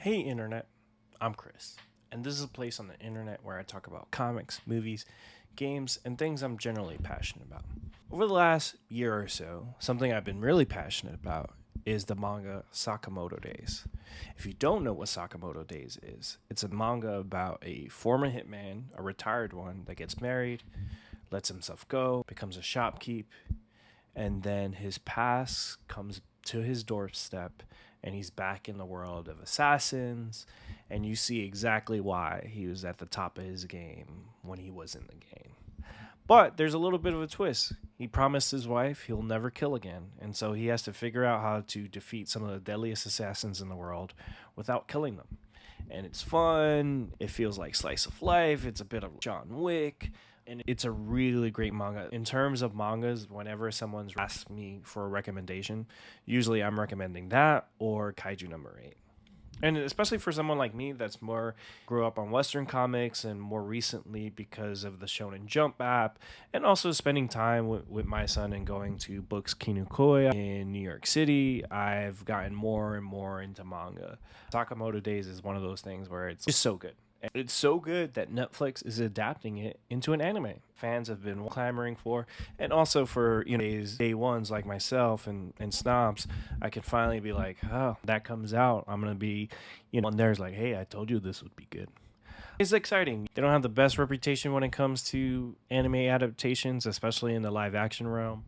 Hey, Internet, I'm Chris, and this is a place on the internet where I talk about comics, movies, games, and things I'm generally passionate about. Over the last year or so, something I've been really passionate about is the manga Sakamoto Days. If you don't know what Sakamoto Days is, it's a manga about a former hitman, a retired one, that gets married, lets himself go, becomes a shopkeep, and then his past comes to his doorstep and he's back in the world of assassins, and you see exactly why he was at the top of his game when he was in the game. But there's a little bit of a twist. He promised his wife he'll never kill again, and so he has to figure out how to defeat some of the deadliest assassins in the world without killing them. And it's fun. It feels like slice of life. It's a bit of John Wick, and it's a really great manga. In terms of mangas, whenever someone's asked me for a recommendation, usually I'm recommending that or Kaiju number 8. And especially for someone like me that's more grew up on Western comics and more recently because of the Shonen Jump app, and also spending time with my son and going to Books Kinukoya in New York City, I've gotten more and more into manga. Sakamoto Days is one of those things where it's just so good. And it's so good that Netflix is adapting it into an anime. Fans have been clamoring for, and also for day ones like myself and snobs, I can finally be like, oh, that comes out. I'm gonna be, and there's like, hey, I told you this would be good. It's exciting. They don't have the best reputation when it comes to anime adaptations, especially in the live action realm.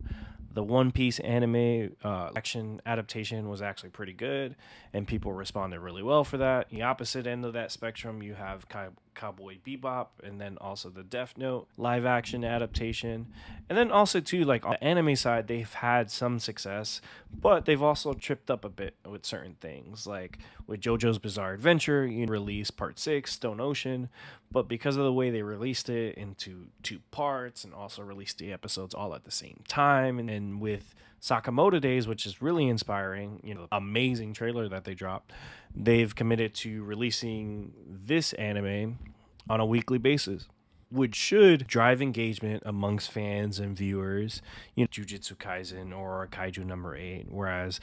The One Piece anime action adaptation was actually pretty good, and people responded really well for that. The opposite end of that spectrum, you have Cowboy Bebop, and then also the Death Note live action adaptation. And then also, too, like on the anime side, they've had some success, but they've also tripped up a bit with certain things. Like with JoJo's Bizarre Adventure, you released Part 6, Stone Ocean, but because of the way they released it into two parts and also released the episodes all at the same time, and with Sakamoto Days, which is really inspiring, amazing trailer that they dropped, they've committed to releasing this anime on a weekly basis, which should drive engagement amongst fans and viewers, Jujutsu Kaisen or Kaiju number 8, whereas,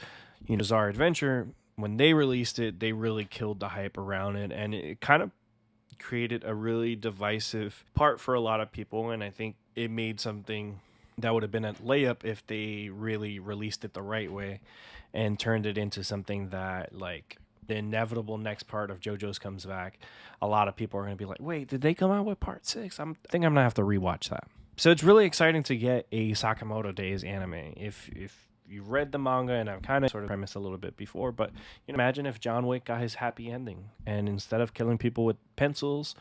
Bizarre Adventure, when they released it, they really killed the hype around it, and it kind of created a really divisive part for a lot of people, and I think it made something that would have been a layup if they really released it the right way and turned it into something that, like, the inevitable next part of JoJo's comes back, a lot of people are going to be like, wait, did they come out with part 6? I think I'm going to have to rewatch that. So it's really exciting to get a Sakamoto Days anime. If you read the manga, and I've kind of sort of premised a little bit before, but imagine if John Wick got his happy ending, and instead of killing people with pencils,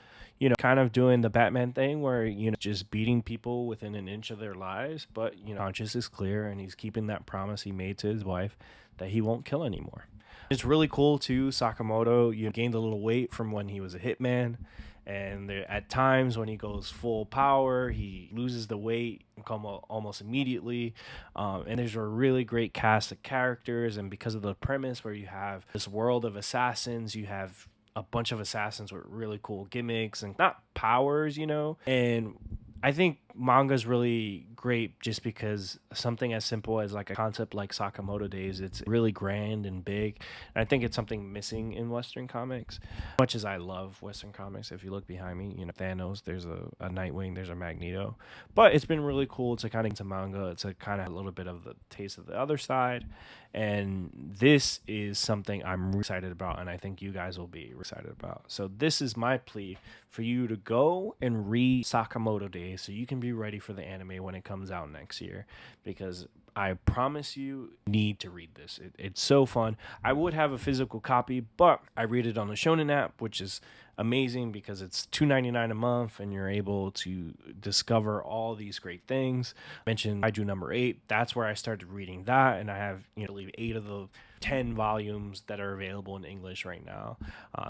kind of doing the Batman thing where, just beating people within an inch of their lives, but, conscience is clear, and he's keeping that promise he made to his wife that he won't kill anymore. It's really cool too. Sakamoto, gained a little weight from when he was a hitman, and at times when he goes full power, he loses the weight almost immediately. And there's a really great cast of characters, and because of the premise where you have this world of assassins, you have a bunch of assassins with really cool gimmicks and not powers, and I think manga's really great just because something as simple as like a concept like Sakamoto Days, it's really grand and big. And I think it's something missing in Western comics. As much as I love Western comics, if you look behind me, Thanos, there's a Nightwing, there's a Magneto. But it's been really cool to kind of get to manga, to kind of have a little bit of the taste of the other side. And this is something I'm really excited about, and I think you guys will be excited about. So this is my plea for you to go and read Sakamoto Days so you can be ready for the anime when it comes out next year, because I promise you need to read this. It's so fun. I would have a physical copy, but I read it on the Shonen app, which is amazing because it's $2.99 a month and you're able to discover all these great things. I mentioned Kaiju number 8. That's where I started reading that, and I have, I believe 8 of the 10 volumes that are available in English right now.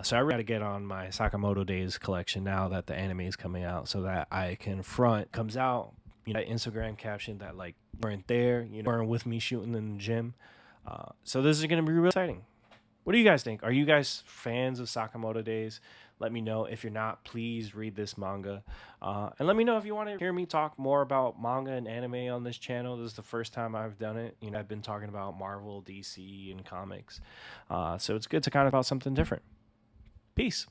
So I really got to get on my Sakamoto Days collection now that the anime is coming out, so that I can comes out, that Instagram caption that like weren't there, weren't with me shooting in the gym. So this is going to be real exciting. What do you guys think? Are you guys fans of Sakamoto Days? Let me know. If you're not, please read this manga. And let me know if you want to hear me talk more about manga and anime on this channel. This is the first time I've done it. I've been talking about Marvel, DC, and comics. So it's good to kind of about something different. Peace.